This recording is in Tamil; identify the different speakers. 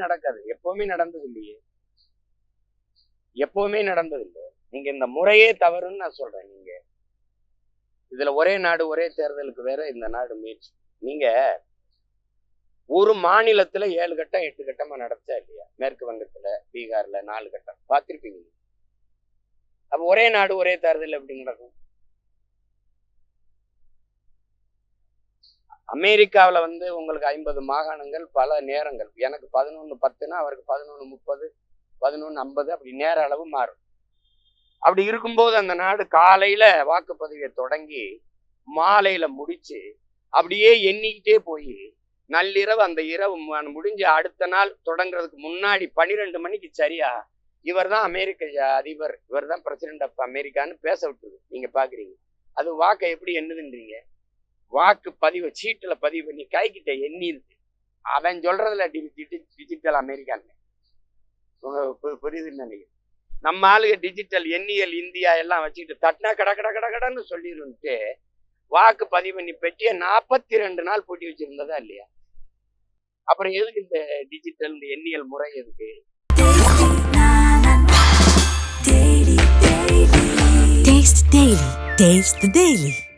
Speaker 1: நடக்காது, எப்பவுமே நடந்தது இல்லையே, எப்பவுமே நடந்தது இல்லை. நீங்க இந்த முறையே தவறுன்னு நான் சொல்றேன். நீங்க இதுல ஒரே நாடு ஒரே தேர்தலுக்கு வேற இந்த நாடு முயற்சி. நீங்க ஒரு மாநிலத்துல 7 கட்டம் 8 கட்டமா நடத்தா இல்லையா? மேற்கு வங்கத்துல, பீகார்ல 4 கட்டம் பார்த்திருப்பீங்க. அப்ப ஒரே நாடு ஒரே தேர்தல் எப்படி நடக்கும்? அமெரிக்காவுல உங்களுக்கு 50 மாகாணங்கள், பல நேரங்கள். எனக்கு 11:10ன்னா அவருக்கு 11:30, 11:50 அப்படி நேர அளவு மாறும். அப்படி இருக்கும்போது அந்த நாடு காலையில வாக்குப்பதிவை தொடங்கி மாலையில முடிச்சு அப்படியே எண்ணிக்கிட்டே போய் நள்ளிரவு அந்த இரவு முடிஞ்சு அடுத்த நாள் தொடங்குறதுக்கு முன்னாடி 12 மணிக்கு சரியா இவர் தான் அமெரிக்க அதிபர், இவர் தான் பிரசிடென்ட் ஆஃப் அமெரிக்கான்னு பேச விட்டுருது. நீங்க பாக்குறீங்க அது வாக்கை எப்படி எண்ணுதுன்றீங்க? வாக்கு பதிவு சீட்டுல பதிவு பண்ணி கைக்கிட்ட எண்ணிருக்கு. அவன் சொல்றதுல டிஜிட்டல் அமெரிக்கான்னு புரியுதுன்னு நினைக்கிறேன். நம்ம ஆளுங்க டிஜிட்டல் எண்ணியல் இந்தியா எல்லாம் வச்சுக்கிட்டு தட்டினா கடன்னு சொல்லிருந்துட்டு வாக்கு பதிவு பண்ணி பெட்டிய 42 நாள் பூட்டி வச்சிருந்ததா இல்லையா? அப்புறம் எதுக்கு இந்த டிஜிட்டல் இந்த எண்ணியல் முறை எதுக்கு?
Speaker 2: Taste Daily. Taste the Daily.